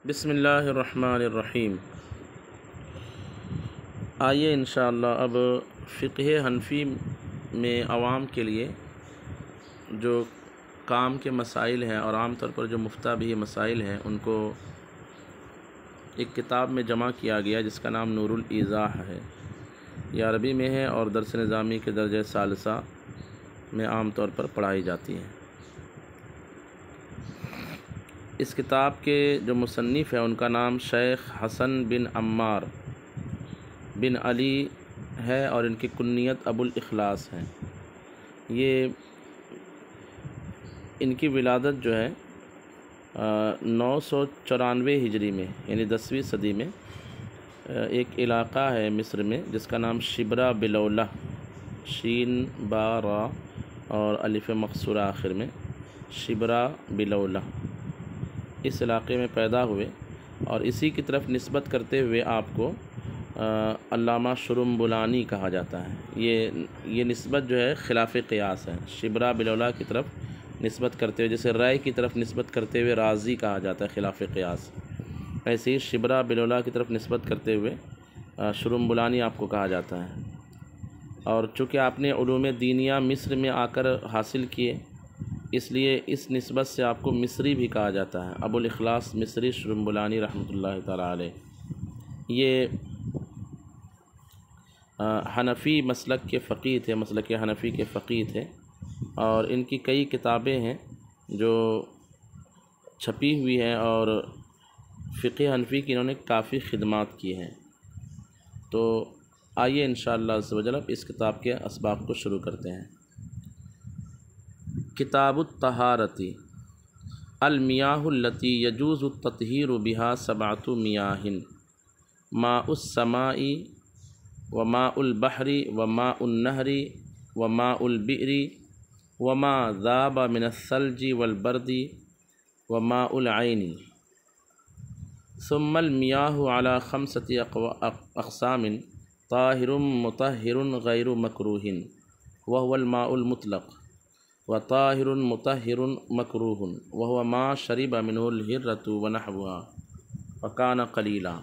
بسم اللہ الرحمن الرحیم۔ آئیے انشاءاللہ اب فقہ حنفی میں عوام کے لیے جو کام کے مسائل ہیں اور عام طور پر جو مفتہ بھی مسائل ہیں ان کو ایک کتاب میں جمع کیا گیا جس کا نام نور الایضاح ہے۔ یہ عربی میں ہے اور درس نظامی کے درجہ ثالثہ میں عام طور پر پڑھائی جاتی ہے۔ اس کتاب کے جو مصنف ہیں ان کا نام شیخ حسن بن عمار بن علی ہے اور ان کی کنیت ابو الاخلاص ہے۔ یہ ان کی ولادت جو ہے 994 ہجری میں یعنی 10ویں صدی میں ایک علاقہ ہے مصر میں جس کا نام شبرا بلولہ، شین با را اور الف مقصورہ آخر میں، شبرا بلولہ، اس علاقے میں پیدا ہوئے اور اسی کی طرف نسبت کرتے ہوئے آپ کو علامہ شرمبلانی کہا جاتا ہے۔ یہ نسبت جو ہے خلاف قیاس ہے، شبرا بلولہ کی طرف نسبت کرتے ہوئے، جیسے رائے کی طرف نسبت کرتے ہوئے رازی کہا جاتا ہے خلاف قیاس، ایسے ہی شبرا بلولہ کی طرف نسبت کرتے ہوئے شرمبلانی آپ کو کہا جاتا ہے۔ اور چونکہ آپ نے علوم دینیہ مصر میں آ کر حاصل کیے اس لیے اس نسبت سے آپ کو مصری بھی کہا جاتا ہے، ابو الاخلاص مصری شرمبلانی رحمۃ اللہ تعالیٰ علیہ۔ یہ حنفی مسلک کے فقیہ تھے، مسلک حنفی کے فقیہ تھے اور ان کی کئی کتابیں ہیں جو چھپی ہوئی ہیں اور فقہ حنفی کی انہوں نے کافی خدمات کی ہیں۔ تو آئیے انشاءاللہ عز و جل اس کتاب کے اسباق کو شروع کرتے ہیں۔ کتاب الطہارۃ، المیاہ التی یجوز التطہیر بہا سبعۃ میاہ، ماء السماء وماء البحر وماء النہر وماء البئر وما ذاب من الثلج والبرد وماء العین، ثم المیاہ علی 5 اقسام، طاہر مطہر غیر مکروہ وهو الماء المطلق، وطاہر مطہر مکروہ وهو ما شرب منه الہرۃ ونحوها وکان قلیلا،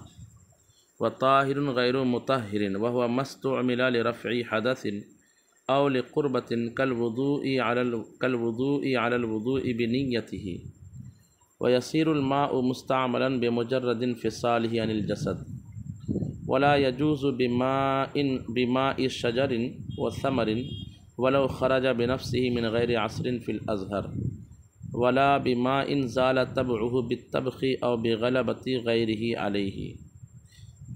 وطاہر غیر مطہر وهو ما استعمل لرفع حدث او لقربۃ كالوضوء على الوضوء بنیته، ويصير الماء مستعملا بمجرد انفصاله عن الجسد، ولا يجوز بماء شجر وثمر ولو خرج بنفسه من غير عصر في الأزهر، ولا بماء زال تبعه بالطبخ أو بغلبة غيره عليه،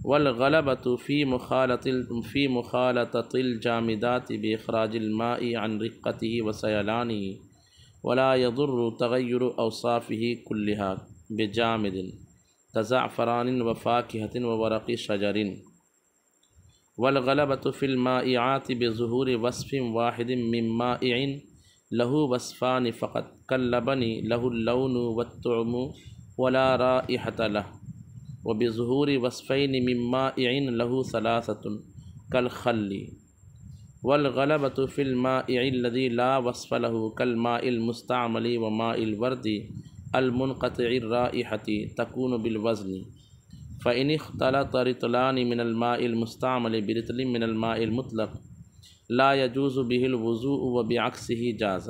والغلبة في مخالطة الجامدات بإخراج الماء عن رقته وسيلانه، ولا يضر تغير أوصافه كلها بجامد كزعفران وفاكهة وورق شجر، والغلبة في المائعات بظهور وصف واحد من مائع له وصفان فقط، كاللبن له اللون والطعم ولا رائحة له، وبظهور وصفين من مائع له 3 كالخل، والغلبة في المائع الذي لا وصف له كالماء المستعمل وماء الورد المنقطع الرائحة تكون بالوزن، فإن اختلط رطلان من الماء المستعمل برطل من الماء المطلق لا يجوز به الوضوء وبعكسه جاز،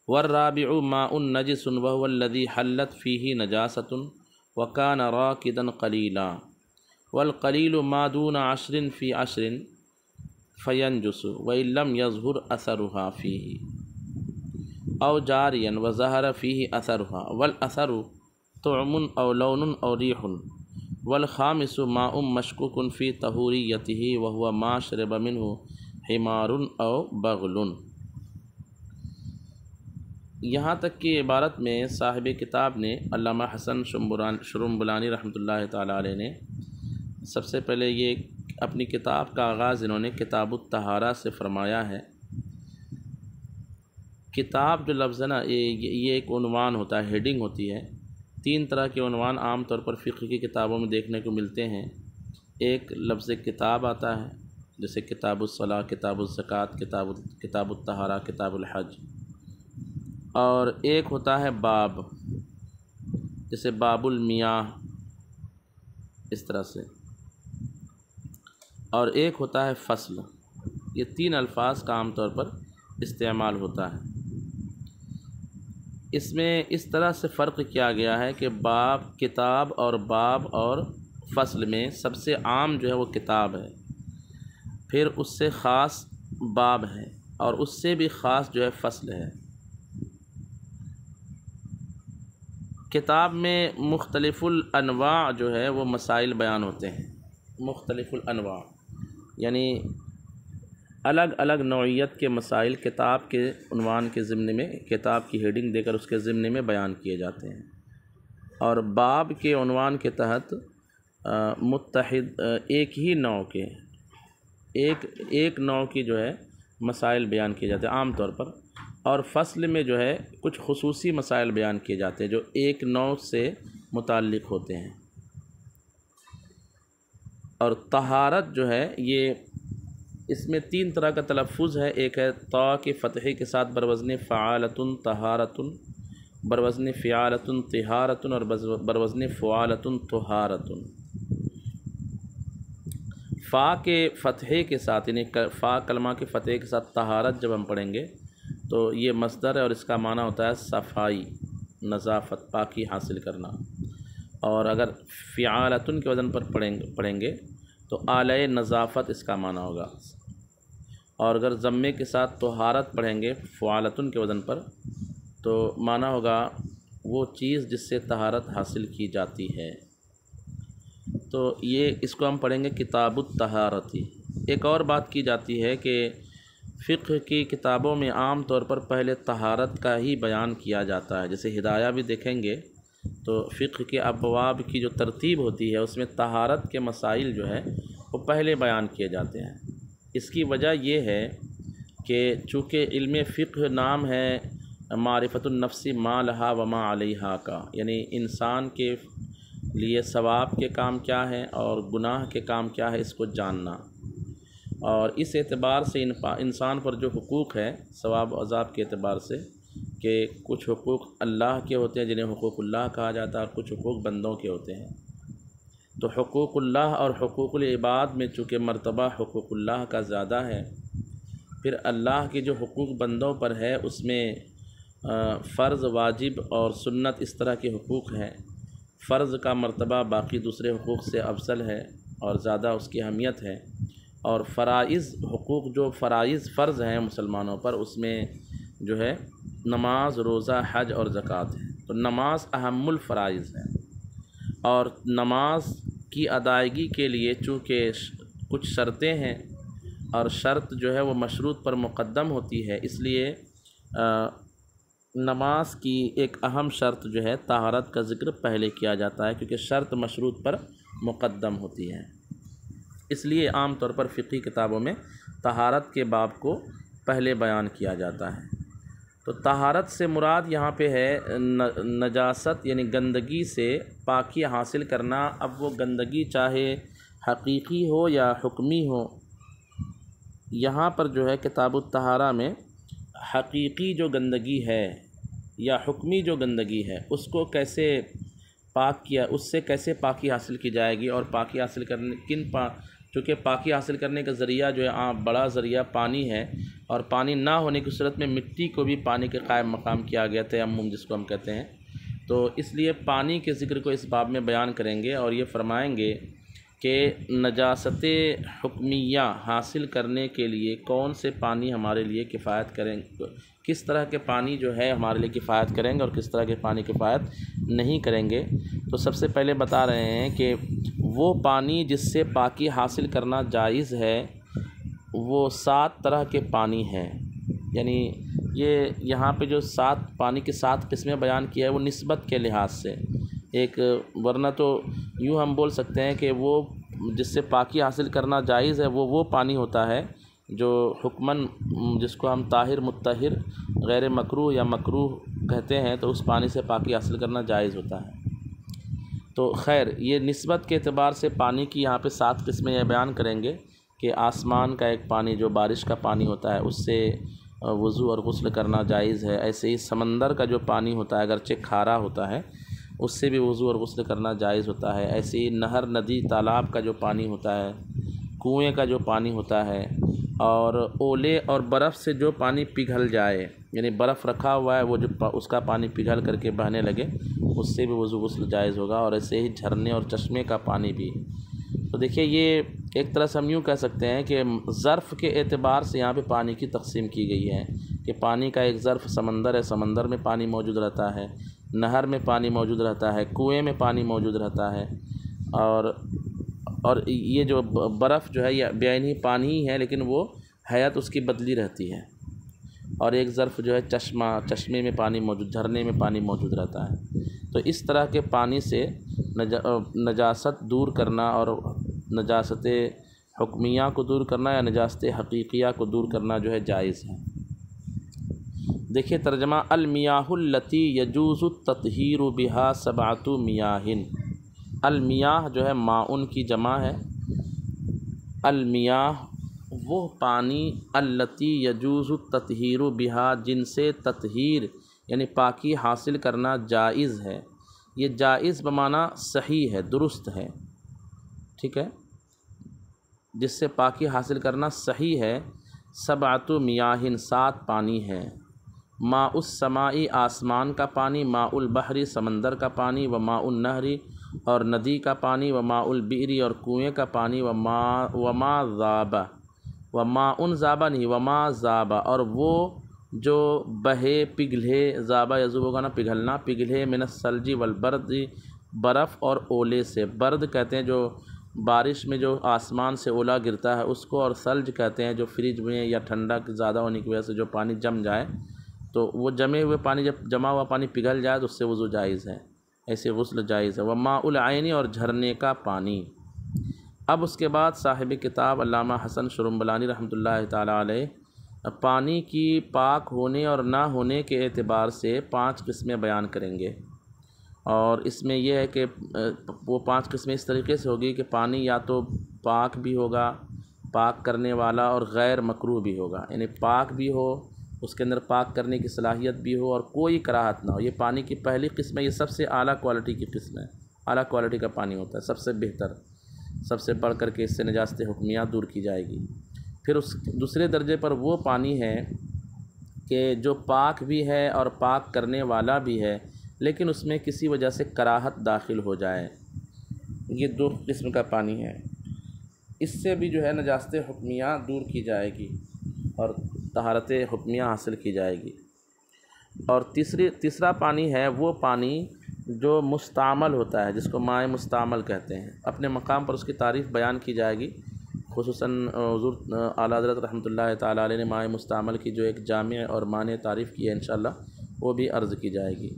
والرابع ماء نجس وهو الذي حلت فيه نجاسة وكان راكدا قليلا، والقليل ما دون 10 في 10 فينجس وإن لم يظهر أثرها فيه، أو جاريا وظهر فيه أثرها، والأثر طعم أو لون أو ريح، والخامس ماء مشكوك في طهوريته وهو ما شرب منه حمار أو بغل۔ یہاں تک کہ عبارت میں صاحب کتاب نے علامہ حسن شرمبلانی رحمۃ اللہ تعالیٰ علیہ نے سب سے پہلے یہ اپنی کتاب کا آغاز انہوں نے کتاب الطہارہ سے فرمایا ہے۔ کتاب جو لفظ ہے نا یہ ایک عنوان ہوتا ہے، ہیڈنگ ہوتی ہے۔ 3 طرح کے عنوان عام طور پر فقہ کی کتابوں میں دیکھنے کو ملتے ہیں۔ ایک لفظ کتاب آتا ہے جیسے کتاب الصلاۃ، کتاب الزکوٰۃ، کتاب الطہارہ، کتاب الحج، اور ایک ہوتا ہے باب۔ جیسے باب المیاہ اس طرح سے، اور ایک ہوتا ہے فصل۔ یہ تین الفاظ کا عام طور پر استعمال ہوتا ہے۔ اس میں اس طرح سے فرق کیا گیا ہے کہ باب کتاب اور باب اور فصل میں سب سے عام جو ہے وہ کتاب ہے، پھر اس سے خاص باب ہے، اور اس سے بھی خاص جو ہے فصل ہے۔ کتاب میں مختلف الانواع جو ہے وہ مسائل بیان ہوتے ہیں، مختلف الانواع یعنی الگ الگ نوعیت کے مسائل کتاب کے عنوان کے ضمن میں، کتاب کی ہیڈنگ دے کر اس کے ضمن میں بیان کیے جاتے ہیں، اور باب کے عنوان کے تحت متحد ایک ہی نوع کے ایک نوع کی جو ہے مسائل بیان کیے جاتے ہیں عام طور پر، اور فصل میں جو ہے کچھ خصوصی مسائل بیان کیے جاتے ہیں جو ایک نوع سے متعلق ہوتے ہیں۔ اور طہارت جو ہے یہ اس میں تین طرح کا تلفظ ہے، ایک ہے طا کے فتحے کے ساتھ بروزن فعالتن طہارتن، بروزن فعالتن طہارتن، اور بروزن فعالتن طہارتن۔ فا کے فتحے کے ساتھ یعنی فا کلمہ کے فتحے کے ساتھ طہارت جب ہم پڑھیں گے تو یہ مصدر ہے، اور اس کا معنی ہوتا ہے صفائی، نظافت، پاکی حاصل کرنا۔ اور اگر فعالتن کے وزن پر پڑھیں گے تو آلۂ نظافت اس کا معنی ہوگا، اور اگر ضمے کے ساتھ طہارت پڑھیں گے فعالتن کے وزن پر تو معنی ہوگا وہ چیز جس سے طہارت حاصل کی جاتی ہے۔ تو یہ اس کو ہم پڑھیں گے کتاب الطہارتی۔ ایک اور بات کی جاتی ہے کہ فقہ کی کتابوں میں عام طور پر پہلے طہارت کا ہی بیان کیا جاتا ہے، جیسے ہدایہ بھی دیکھیں گے تو فقہ کے ابواب کی جو ترتیب ہوتی ہے اس میں طہارت کے مسائل جو ہے وہ پہلے بیان کیے جاتے ہیں۔ اس کی وجہ یہ ہے کہ چونکہ علم فقہ نام ہے معرفت النفس ما لہا وما علیہا کا، یعنی انسان کے لیے ثواب کے کام کیا ہے اور گناہ کے کام کیا ہے اس کو جاننا، اور اس اعتبار سے انسان پر جو حقوق ہے ثواب و عذاب کے اعتبار سے کہ کچھ حقوق اللہ کے ہوتے ہیں جنہیں حقوق اللہ کہا جاتا ہے، اور کچھ حقوق بندوں کے ہوتے ہیں۔ تو حقوق اللہ اور حقوق العباد میں چونکہ مرتبہ حقوق اللہ کا زیادہ ہے، پھر اللہ کے جو حقوق بندوں پر ہے اس میں فرض، واجب اور سنت اس طرح کے حقوق ہیں۔ فرض کا مرتبہ باقی دوسرے حقوق سے افضل ہے اور زیادہ اس کی اہمیت ہے، اور فرائض حقوق جو فرائض فرض ہیں مسلمانوں پر اس میں جو ہے نماز، روزہ، حج اور زکوٰۃ ہے۔ تو نماز اہم الفرائض ہے، اور نماز کی ادائیگی کے لیے چونکہ کچھ شرطیں ہیں اور شرط جو ہے وہ مشروط پر مقدم ہوتی ہے، اس لیے نماز کی ایک اہم شرط جو ہے طہارت کا ذکر پہلے کیا جاتا ہے، کیونکہ شرط مشروط پر مقدم ہوتی ہے۔ اس لیے عام طور پر فقہی کتابوں میں طہارت کے باب کو پہلے بیان کیا جاتا ہے۔ تو طہارت سے مراد یہاں پہ ہے نجاست یعنی گندگی سے پاکی حاصل کرنا۔ اب وہ گندگی چاہے حقیقی ہو یا حکمی ہو، یہاں پر جو ہے کتاب الطہارہ میں حقیقی جو گندگی ہے یا حکمی جو گندگی ہے اس کو کیسے پاک کیا، اس سے کیسے پاکی حاصل کی جائے گی، اور پاکی حاصل کرنے چونکہ پاکی حاصل کرنے کا ذریعہ جو ہے بڑا ذریعہ پانی ہے، اور پانی نہ ہونے کی صورت میں مٹی کو بھی پانی کے قائم مقام کیا گیا، تیمم جس کو ہم کہتے ہیں۔ تو اس لیے پانی کے ذکر کو اس باب میں بیان کریں گے، اور یہ فرمائیں گے کہ نجاست حکمیہ حاصل کرنے کے لیے کون سے پانی ہمارے لیے کفایت کریں، کس طرح کے پانی جو ہے ہمارے لیے کفایت کریں گے اور کس طرح کے پانی کفایت نہیں کریں گے۔ تو سب سے پہلے بتا رہے ہیں کہ وہ پانی جس سے پاکی حاصل کرنا جائز ہے وہ 7 طرح کے پانی ہیں، یعنی یہ یہاں پہ جو 7 پانی کی 7 قسمیں بیان کیا ہے وہ نسبت کے لحاظ سے ایک، ورنہ تو یوں ہم بول سکتے ہیں کہ وہ جس سے پاکی حاصل کرنا جائز ہے وہ پانی ہوتا ہے جو حکماً جس کو ہم طاہر، مطہر، غیر مکروہ یا مکروہ کہتے ہیں، تو اس پانی سے پاکی حاصل کرنا جائز ہوتا ہے۔ تو خیر یہ نسبت کے اعتبار سے پانی کی یہاں پہ 7 قسمیں یہ بیان کریں گے کہ آسمان کا ایک پانی جو بارش کا پانی ہوتا ہے اس سے وضو اور غسل کرنا جائز ہے، ایسے ہی سمندر کا جو پانی ہوتا ہے اگرچہ کھارا ہوتا ہے اس سے بھی وضو اور غسل کرنا جائز ہوتا ہے۔ ایسے ہی نہر، ندی، تالاب کا جو پانی ہوتا ہے، کنویں کا جو پانی ہوتا ہے، اور اولے اور برف سے جو پانی پگھل جائے، یعنی برف رکھا ہوا ہے وہ جو اس کا پانی پگھل کر کے بہنے لگے، اس سے بھی وضو غسل جائز ہوگا۔ اور ایسے ہی جھرنے اور چشمے کا پانی بھی۔ تو دیکھیے یہ ایک طرح سے ہم یوں کہہ سکتے ہیں کہ ظرف کے اعتبار سے یہاں پہ پانی کی تقسیم کی گئی ہے کہ پانی کا ایک ظرف سمندر ہے، سمندر میں پانی موجود رہتا ہے، نہر میں پانی موجود رہتا ہے، کنویں میں پانی موجود رہتا ہے، اور یہ جو برف جو ہے یہ بعینی پانی ہی ہے، لیکن وہ حیت اس کی بدلی رہتی ہے۔ اور ایک ظرف جو ہے چشمے میں پانی موجود، جھرنے میں پانی موجود رہتا ہے۔ تو اس طرح کے پانی سے نجاست دور کرنا اور نجاست حکمیہ کو دور کرنا یا نجاست حقیقیہ کو دور کرنا جو ہے جائز ہے۔ دیکھیے ترجمہ، المیاہ التی یجوز التطہیر بہا سبعۃ میاہ۔ المیاہ جو ہے ماؤن کی جمع ہے، المیاہ وہ پانی، التی یجوز التطہیر بہا جن سے تطہیر یعنی پاکی حاصل کرنا جائز ہے۔ یہ جائز بمعنی صحیح ہے، درست ہے، ٹھیک ہے، جس سے پاکی حاصل کرنا صحیح ہے۔ سبعۃ میاہ 7 پانی ہے۔ ماء السماء آسمان کا پانی، ماء البحر سمندر کا پانی، و ماء النہر اور ندی کا پانی، و ماء البئر اور کنویں کا پانی، و ماء ذاب، و ماء ذاب نہیں، و ماء ذاب اور وہ جو بہے پگھلے، ذاب یذوب ہوگا نا پگھلنا، پگھلے من الثلج والبرد، برف اور اولے سے۔ برد کہتے ہیں جو بارش میں جو آسمان سے اولا گرتا ہے اس کو، اور ثلج کہتے ہیں جو فریج میں یا ٹھنڈا زیادہ ہونے کی وجہ سے جو پانی جم جائے، تو وہ جمے ہوئے پانی جب جمع ہوا پانی پگھل جائے تو اس سے وضو جائز ہے، ایسے غسل جائز ہے۔ وماء العین اور جھرنے کا پانی۔ اب اس کے بعد صاحب کتاب علامہ حسن شرمبلانی رحمۃ اللہ تعالیٰ علیہ پانی کی پاک ہونے اور نہ ہونے کے اعتبار سے 5 قسمیں بیان کریں گے، اور اس میں یہ ہے کہ وہ 5 قسمیں اس طریقے سے ہوگی کہ پانی یا تو پاک بھی ہوگا، پاک کرنے والا، اور غیر مکروہ بھی ہوگا، یعنی پاک بھی ہو، اس کے اندر پاک کرنے کی صلاحیت بھی ہو، اور کوئی کراہت نہ ہو۔ یہ پانی کی پہلی قسم ہے، یہ سب سے اعلیٰ کوالٹی کی قسم ہے، اعلیٰ کوالٹی کا پانی ہوتا ہے، سب سے بہتر، سب سے بڑھ کر کے اس سے نجاست حکمیہ دور کی جائے گی۔ پھر اس دوسرے درجے پر وہ پانی ہے کہ جو پاک بھی ہے اور پاک کرنے والا بھی ہے، لیکن اس میں کسی وجہ سے کراہت داخل ہو جائے، یہ 2 قسم کا پانی ہے۔ اس سے بھی جو ہے نجاست حکمیہ دور کی جائے گی اور طہارت حکمیہ حاصل کی جائے گی۔ اور تیسرا پانی ہے وہ پانی جو مستعمل ہوتا ہے، جس کو مائع مستعمل کہتے ہیں۔ اپنے مقام پر اس کی تعریف بیان کی جائے گی، خصوصاً حضور اعلیٰ حضرت رحمۃ اللہ تعالیٰ علیہ نے مائع مستعمل کی جو ایک جامع اور مانع تعریف کی ہے، انشاءاللہ وہ بھی عرض کی جائے گی۔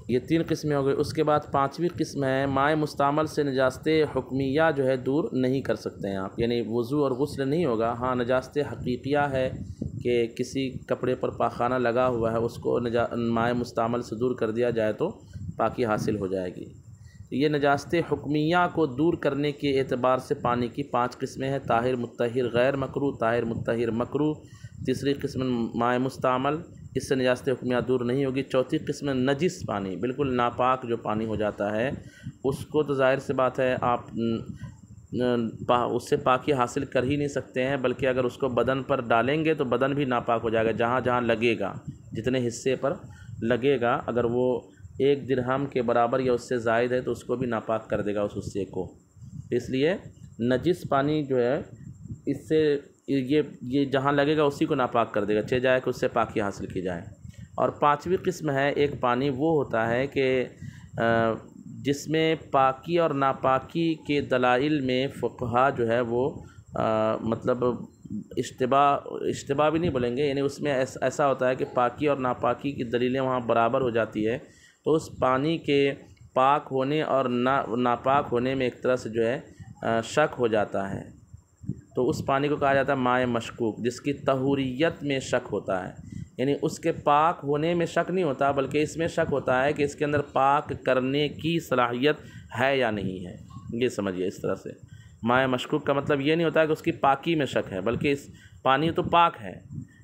یہ 3 قسمیں ہو گئی۔ اس کے بعد 5ویں قسم ہے مائع مستعمل سے نجاست حکمیہ جو ہے دور نہیں کر سکتے ہیں آپ، یعنی وضو اور غسل نہیں ہوگا، ہاں نجاست حقیقیہ ہے کہ کسی کپڑے پر پاخانہ لگا ہوا ہے، اس کو مائع مستعمل سے دور کر دیا جائے تو پاکی حاصل ہو جائے گی۔ یہ نجاست حکمیہ کو دور کرنے کے اعتبار سے پانی کی 5 قسمیں ہیں: طاہر، مطہر، غیر مکروہ، طاہر، مطہر، مکروہ۔ تیسری قسم مائع مستعمل، اس سے نجاست حکمیہ دور نہیں ہوگی۔ چوتھی قسم نجس پانی، بالکل ناپاک جو پانی ہو جاتا ہے، اس کو تو ظاہر سی بات ہے آپ اس سے پاکی حاصل کر ہی نہیں سکتے ہیں، بلکہ اگر اس کو بدن پر ڈالیں گے تو بدن بھی ناپاک ہو جائے گا، جہاں جہاں لگے گا، جتنے حصے پر لگے گا، اگر وہ 1 درہم کے برابر یا اس سے زائد ہے تو اس کو بھی ناپاک کر دے گا اس حصے کو۔ اس لیے نجس پانی جو ہے اس سے یہ جہاں لگے گا اسی کو ناپاک کر دے گا، چاہے جائے کہ اس سے پاکی حاصل کی جائے۔ اور 5ویں قسم ہے ایک پانی وہ ہوتا ہے کہ جس میں پاکی اور ناپاکی کے دلائل میں فقہا جو ہے وہ مطلب اشتباہ بھی نہیں بولیں گے، یعنی اس میں ایسا ہوتا ہے کہ پاکی اور ناپاکی کی دلیلیں وہاں برابر ہو جاتی ہے، تو اس پانی کے پاک ہونے اور ناپاک ہونے میں ایک طرح سے جو ہے شک ہو جاتا ہے، تو اس پانی کو کہا جاتا ہے مائع مشکوک، جس کی طہوریت میں شک ہوتا ہے، یعنی اس کے پاک ہونے میں شک نہیں ہوتا بلکہ اس میں شک ہوتا ہے کہ اس کے اندر پاک کرنے کی صلاحیت ہے یا نہیں ہے۔ یہ سمجھیے، اس طرح سے مائع مشکوک کا مطلب یہ نہیں ہوتا کہ اس کی پاکی میں شک ہے، بلکہ اس پانی تو پاک ہے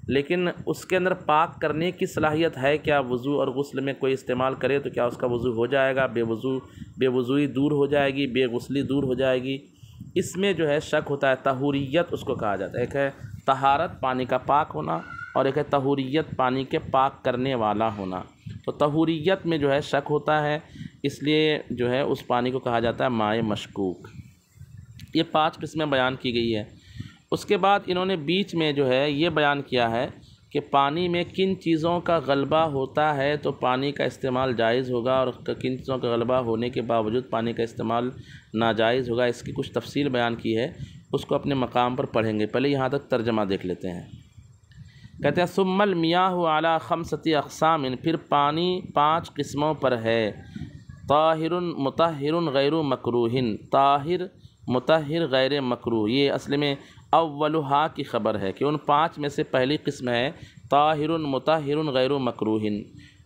لیکن اس کے اندر پاک کرنے کی صلاحیت ہے کیا؟ وضو اور غسل میں کوئی استعمال کرے تو کیا اس کا وضو ہو جائے گا؟ بے وضوئی دور ہو جائے گی، بے غسلی دور ہو جائے گی؟ اس میں جو ہے شک ہوتا ہے۔ طہوریت اس کو کہا جاتا ہے، ایک ہے طہارت پانی کا پاک ہونا، اور ایک ہے طہوریت پانی کے پاک کرنے والا ہونا۔ تو طہوریت میں جو ہے شک ہوتا ہے، اس لیے جو ہے اس پانی کو کہا جاتا ہے مائع مشکوک۔ یہ 5 قسمیں بیان کی گئی ہے۔ اس کے بعد انہوں نے بیچ میں جو ہے یہ بیان کیا ہے کہ پانی میں کن چیزوں کا غلبہ ہوتا ہے تو پانی کا استعمال جائز ہوگا، اور کن چیزوں کا غلبہ ہونے کے باوجود پانی کا استعمال ناجائز ہوگا۔ اس کی کچھ تفصیل بیان کی ہے، اس کو اپنے مقام پر پڑھیں گے۔ پہلے یہاں تک ترجمہ دیکھ لیتے ہیں۔ کہتے ہیں ثم المیاہ علی 5 اقسام، پھر پانی 5 قسموں پر ہے۔ طاہر مطہر غیر مکروہ، طاہر مطہر غیر مکروہ، یہ اصل میں اولھا کی خبر ہے کہ ان 5 میں سے پہلی قسم ہے طاہر مطہر غیر مکروہ،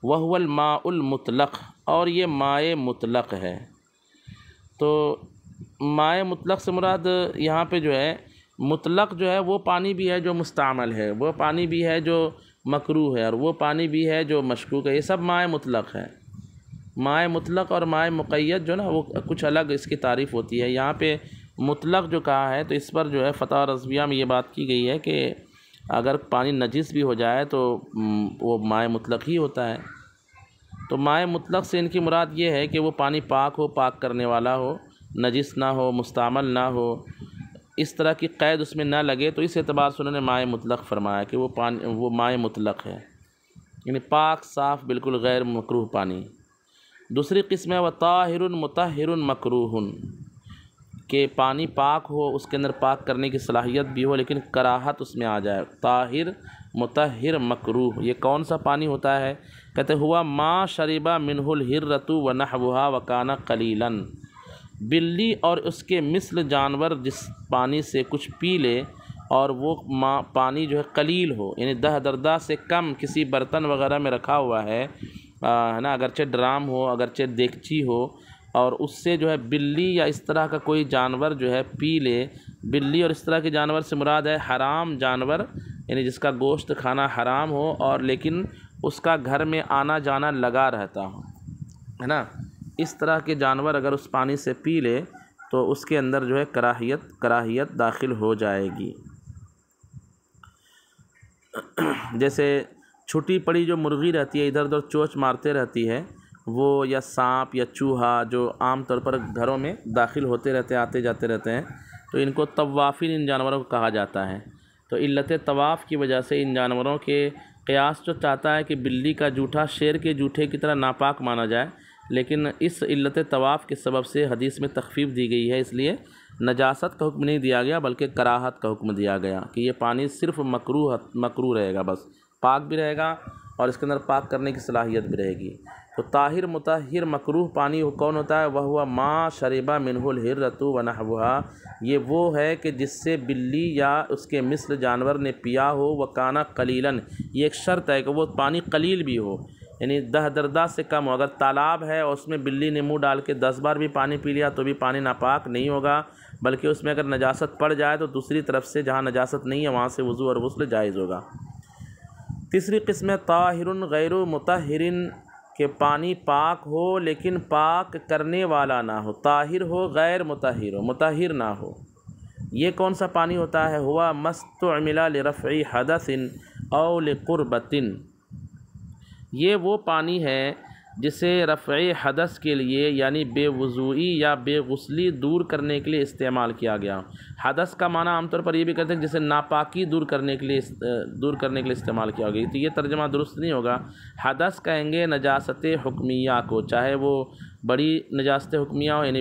وہو الماء المطلق، اور یہ مائع مطلق ہے۔ تو مائع مطلق سے مراد یہاں پہ جو ہے مطلق جو ہے وہ پانی بھی ہے جو مستعمل ہے، وہ پانی بھی ہے جو مکروہ ہے، اور وہ پانی بھی ہے جو مشکوک ہے، یہ سب مائع مطلق ہے۔ مائع مطلق اور مائع مقید جو نا وہ کچھ الگ اس کی تعریف ہوتی ہے۔ یہاں پہ مطلق جو کہا ہے تو اس پر جو ہے فتح رضویہ میں یہ بات کی گئی ہے کہ اگر پانی نجس بھی ہو جائے تو وہ مائع مطلق ہی ہوتا ہے۔ تو مائع مطلق سے ان کی مراد یہ ہے کہ وہ پانی پاک ہو، پاک کرنے والا ہو، نجس نہ ہو، مستعمل نہ ہو، اس طرح کی قید اس میں نہ لگے، تو اس اعتبار سے انہوں نے مائع مطلق فرمایا کہ وہ مائع مطلق ہے، یعنی پاک صاف بالکل غیر مکروہ پانی۔ دوسری قسم ہے وہ طاہر مطہر مکروہ، کہ پانی پاک ہو، اس کے اندر پاک کرنے کی صلاحیت بھی ہو لیکن کراہت اس میں آ جائے۔ طاہر مطہر مکروہ، یہ کون سا پانی ہوتا ہے؟ کہتے ہوا ما شرب منہ الحرۃ ونحوها وکان قلیلا، بلی اور اس کے مثل جانور جس پانی سے کچھ پی لے اور وہ پانی جو ہے قلیل ہو، یعنی 10 دردہ سے کم کسی برتن وغیرہ میں رکھا ہوا ہے نا، اگرچہ ڈرام ہو، اگرچہ دیگچی ہو، اور اس سے جو ہے بلی یا اس طرح کا کوئی جانور جو ہے پی لے۔ بلی اور اس طرح کے جانور سے مراد ہے حرام جانور، یعنی جس کا گوشت کھانا حرام ہو اور لیکن اس کا گھر میں آنا جانا لگا رہتا ہو، ہے نا، اس طرح کے جانور اگر اس پانی سے پی لے تو اس کے اندر جو ہے کراہیت داخل ہو جائے گی۔ جیسے چھٹی پڑی جو مرغی رہتی ہے، ادھر ادھر چوچ مارتے رہتی ہے، وہ یا سانپ یا چوہا جو عام طور پر گھروں میں داخل ہوتے رہتے ہیں، آتے جاتے رہتے ہیں، تو ان کو طوافین ان جانوروں کو کہا جاتا ہے۔ تو علت طواف کی وجہ سے ان جانوروں کے قیاس جو چاہتا ہے کہ بلی کا جوٹھا شیر کے جوٹھے کی طرح ناپاک مانا جائے، لیکن اس علت طواف کے سبب سے حدیث میں تخفیف دی گئی ہے، اس لیے نجاست کا حکم نہیں دیا گیا بلکہ کراہت کا حکم دیا گیا کہ یہ پانی صرف مکروہ رہے گا، بس پاک بھی رہے گا اور اس کے اندر پاک کرنے کی صلاحیت بھی رہے گی۔ تو طاہر مطہر مکروہ پانی کون ہوتا ہے؟ وہو ما شرب منہ الحرۃ ونحوها، یہ وہ ہے کہ جس سے بلی یا اس کے مثل جانور نے پیا ہو، وکان قلیلا، یہ ایک شرط ہے کہ وہ پانی قلیل بھی ہو، یعنی 10 دردہ سے کم ہو۔ اگر تالاب ہے اور اس میں بلی نے منہ ڈال کے 10 بار بھی پانی پی لیا تو بھی پانی ناپاک نہیں ہوگا، بلکہ اس میں اگر نجاست پڑ جائے تو دوسری طرف سے جہاں نجاست نہیں ہے وہاں سے وضو اور غسل جائز ہوگا۔ تیسری قسم ہے طاہر غیر مطہر، کہ پانی پاک ہو لیکن پاک کرنے والا نہ ہو، طاہر ہو غیر مطہر ہو، مطہر نہ ہو۔ یہ کون سا پانی ہوتا ہے؟ ہوا مستعمل لرفع حدث او لقربۃ، یہ وہ پانی ہے جسے رفع حدث کے لیے یعنی بے وضوئی یا بے غسلی دور کرنے کے لیے استعمال کیا گیا۔ حدث کا معنی عام طور پر یہ بھی کرتے ہیں جسے ناپاکی دور کرنے کے لیے استعمال کیا گیا، تو یہ ترجمہ درست نہیں ہوگا۔ حدث کہیں گے نجاست حکمیہ کو، چاہے وہ بڑی نجاست حکمیہ ہو یعنی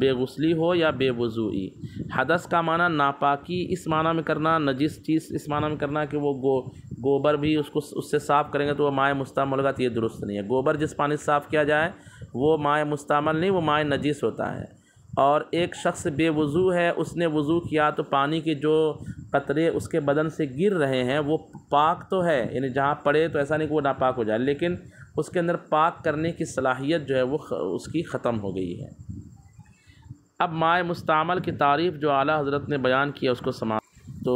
بے غسلی ہو یا بے وضوئی۔ حدث کا معنی ناپاکی اس معنی میں کرنا، نجس چیز اس معنی میں کرنا کہ وہ گوبر بھی اس سے صاف کریں گے تو وہ مائع مستعمل ہوگا، تو یہ درست نہیں ہے۔ گوبر جس پانی سے صاف کیا جائے وہ مائع مستعمل نہیں، وہ مائع نجس ہوتا ہے۔ اور ایک شخص بے وضو ہے، اس نے وضو کیا تو پانی کے جو قطرے اس کے بدن سے گر رہے ہیں وہ پاک تو ہے، یعنی جہاں پڑے تو ایسا نہیں کہ وہ ناپاک ہو جائے، لیکن اس کے اندر پاک کرنے کی صلاحیت جو ہے وہ اس کی ختم ہو گئی ہے۔ اب مائع مستعمل کی تعریف جو اعلیٰ حضرت نے بیان کیا اس کو سماعت۔ تو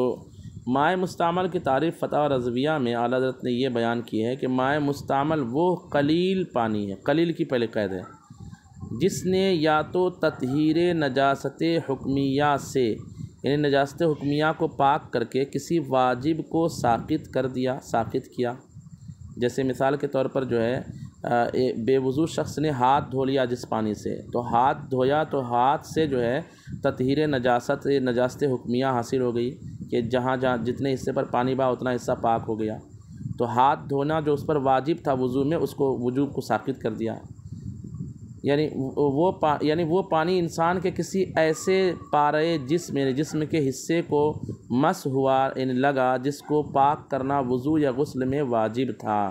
مائع مستعمل کی تعریف فتاوی رضویہ میں اعلیٰ حضرت نے یہ بیان کی ہے کہ مائع مستعمل وہ قلیل پانی ہے، قلیل کی پہلے قید ہے، جس نے یا تو تطہیر نجاست حکمیہ سے یعنی نجاست حکمیہ کو پاک کر کے کسی واجب کو ساقط کیا، جیسے مثال کے طور پر جو ہے بے وضو شخص نے ہاتھ دھو لیا جس پانی سے، تو ہاتھ دھویا تو ہاتھ سے جو ہے تطہیر نجاست حکمیہ حاصل ہو گئی کہ جہاں جتنے حصے پر پانی بہا اتنا حصہ پاک ہو گیا، تو ہاتھ دھونا جو اس پر واجب تھا وضو میں اس کو وجوب کو ساقط کر دیا، یعنی وہ پانی انسان کے کسی ایسے پارے جسم کے حصے کو مس ہوا یعنی لگا جس کو پاک کرنا وضو یا غسل میں واجب تھا،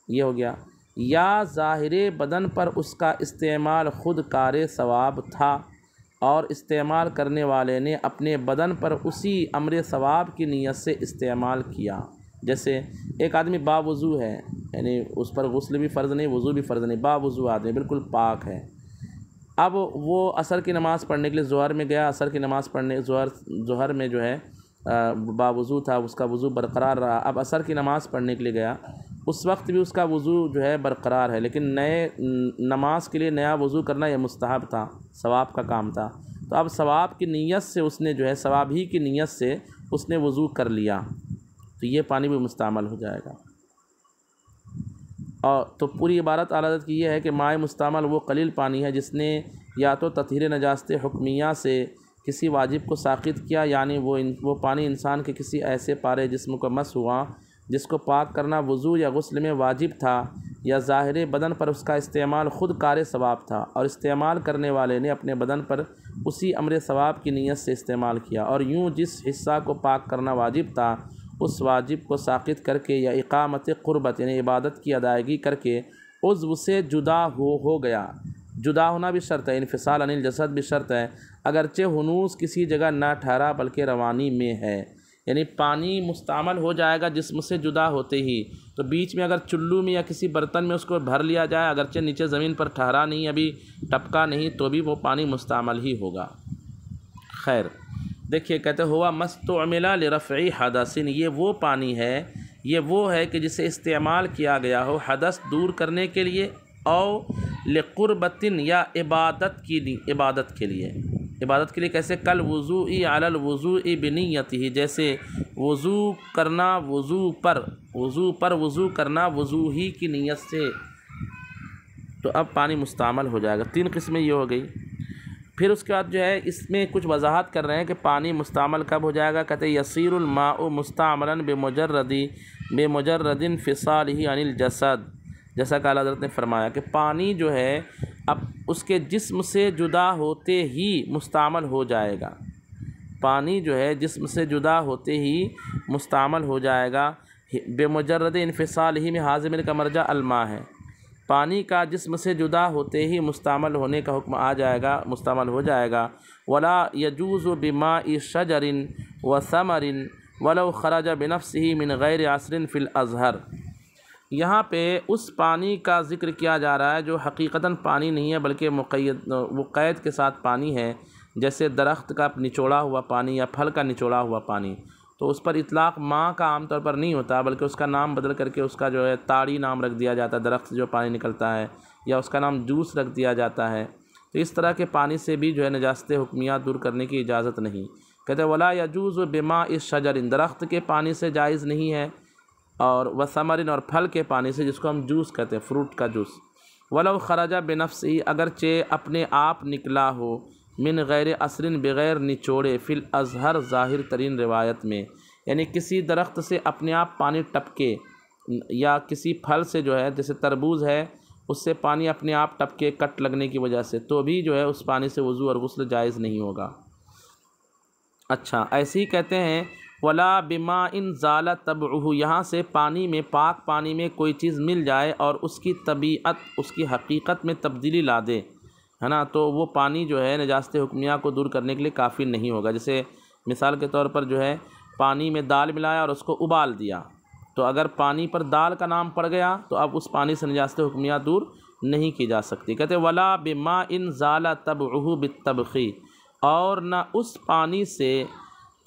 یہ ہو گیا، یا ظاہر بدن پر اس کا استعمال خود کار ثواب تھا اور استعمال کرنے والے نے اپنے بدن پر اسی امر ثواب کی نیت سے استعمال کیا، جیسے ایک آدمی باوضو ہے یعنی اس پر غسل بھی فرض نہیں وضو بھی فرض نہیں، باوضو آدمی بالکل پاک ہے، اب وہ عصر کی نماز پڑھنے کے لیے ظہر میں گیا، عصر کی نماز پڑھنے ظہر میں جو ہے باوضو تھا، اس کا وضو برقرار رہا، اب عصر کی نماز پڑھنے کے لیے گیا، اس وقت بھی اس کا وضو جو ہے برقرار ہے، لیکن نئے نماز کے لیے نیا وضو کرنا یہ مستحب تھا، ثواب کا کام تھا، تو اب ثواب کی نیت سے اس نے جو ہے ثواب ہی کی نیت سے اس نے وضو کر لیا، تو یہ پانی بھی مستعمل ہو جائے گا۔ اور تو پوری عبارت اعلیٰ حضرت کی یہ ہے کہ مائع مستعمل وہ قلیل پانی ہے جس نے یا تو تطہیر نجاست حکمیہ سے کسی واجب کو ساقط کیا، یعنی وہ پانی انسان کے کسی ایسے پارے جسم کو مس ہوا جس کو پاک کرنا وضو یا غسل میں واجب تھا، یا ظاہر بدن پر اس کا استعمال خود کار ثواب تھا اور استعمال کرنے والے نے اپنے بدن پر اسی امر ثواب کی نیت سے استعمال کیا، اور یوں جس حصہ کو پاک کرنا واجب تھا اس واجب کو ساقط کر کے یا اقامت قربت یعنی عبادت کی ادائیگی کر کے عضو سے جدا ہو گیا، جدا ہونا بھی شرط ہے، انفصال عن الجسد بھی شرط ہے، اگرچہ ہنوز کسی جگہ نہ ٹھہرا بلکہ روانی میں ہے، یعنی پانی مستعمل ہو جائے گا جسم سے جدا ہوتے ہی، تو بیچ میں اگر چلو میں یا کسی برتن میں اس کو بھر لیا جائے، اگرچہ نیچے زمین پر ٹھہرا نہیں ابھی ٹپکا نہیں تو بھی وہ پانی مستعمل ہی ہوگا۔ خیر دیکھیے کہتے ہوا مستعمل لرفع حدث، یہ وہ پانی ہے، یہ وہ ہے کہ جسے استعمال کیا گیا ہو حدث دور کرنے کے لیے، او لقربت یا عبادت کے لیے کیسے کل وضوء علی الوضوء بنیتہ، جیسے وضو پر وضو کرنا وضو ہی کی نیت سے، تو اب پانی مستعمل ہو جائے گا۔ 3 قسمیں یہ ہو گئی۔ پھر اس کے بعد جو ہے اس میں کچھ وضاحت کر رہے ہیں کہ پانی مستعمل کب ہو جائے گا، کہتے ہیں یصیر الماء مستعملا بمجرد انفصالہ عن الجسد، جیسا کہ اعلیٰ حضرت نے فرمایا کہ پانی جو ہے اب اس کے جسم سے جدا ہوتے ہی مستعمل ہو جائے گا، پانی جو ہے جسم سے جدا ہوتے ہی مستعمل ہو جائے گا، بمجرد انفصالہ میں حاضر کا مرجع الماء ہے، پانی کا جسم سے جدا ہوتے ہی مستعمل ہونے کا حکم آ جائے گا، مستعمل ہو جائے گا۔ ولا يجوز بماء شجر وثمر ولو خرج بنفسه من غیر عصر فی الازہر، یہاں پہ اس پانی کا ذکر کیا جا رہا ہے جو حقیقتاً پانی نہیں ہے بلکہ وہ قید کے ساتھ پانی ہے، جیسے درخت کا نچوڑا ہوا پانی یا پھل کا نچوڑا ہوا پانی، تو اس پر اطلاق ماں کا عام طور پر نہیں ہوتا بلکہ اس کا نام بدل کر کے اس کا جو ہے تاڑی نام رکھ دیا جاتا ہے، درخت سے جو پانی نکلتا ہے، یا اس کا نام جوس رکھ دیا جاتا ہے، تو اس طرح کے پانی سے بھی جو ہے نجاست حکمیات دور کرنے کی اجازت نہیں۔ کہتے ہیں ولا یجوز بماء شجر، درخت کے پانی سے جائز نہیں ہے، اور وثمر اور پھل کے پانی سے جس کو ہم جوس کہتے ہیں، فروٹ کا جوس، ولو خرج بنفسہ اگرچہ اپنے آپ نکلا ہو، من غیر عصر بغیر نچوڑے، فی الازہر ظاہر ترین روایت میں، یعنی کسی درخت سے اپنے آپ پانی ٹپکے، یا کسی پھل سے جو ہے جیسے تربوز ہے اس سے پانی اپنے آپ ٹپکے کٹ لگنے کی وجہ سے، تو بھی جو ہے اس پانی سے وضو اور غسل جائز نہیں ہوگا۔ اچھا ایسے ہی کہتے ہیں ولا بماء زال طبعہ، یہاں سے پانی میں پاک پانی میں کوئی چیز مل جائے اور اس کی طبیعت اس کی حقیقت میں تبدیلی لا دے، ہے نا، تو وہ پانی جو ہے نجاست حکمیہ کو دور کرنے کے لیے کافی نہیں ہوگا۔ جیسے مثال کے طور پر جو ہے پانی میں دال ملایا اور اس کو ابال دیا، تو اگر پانی پر دال کا نام پڑ گیا تو اب اس پانی سے نجاست حکمیہ دور نہیں کی جا سکتی۔ کہتے ولا بماء زال طبعہ بالطبخ، اور نہ اس پانی سے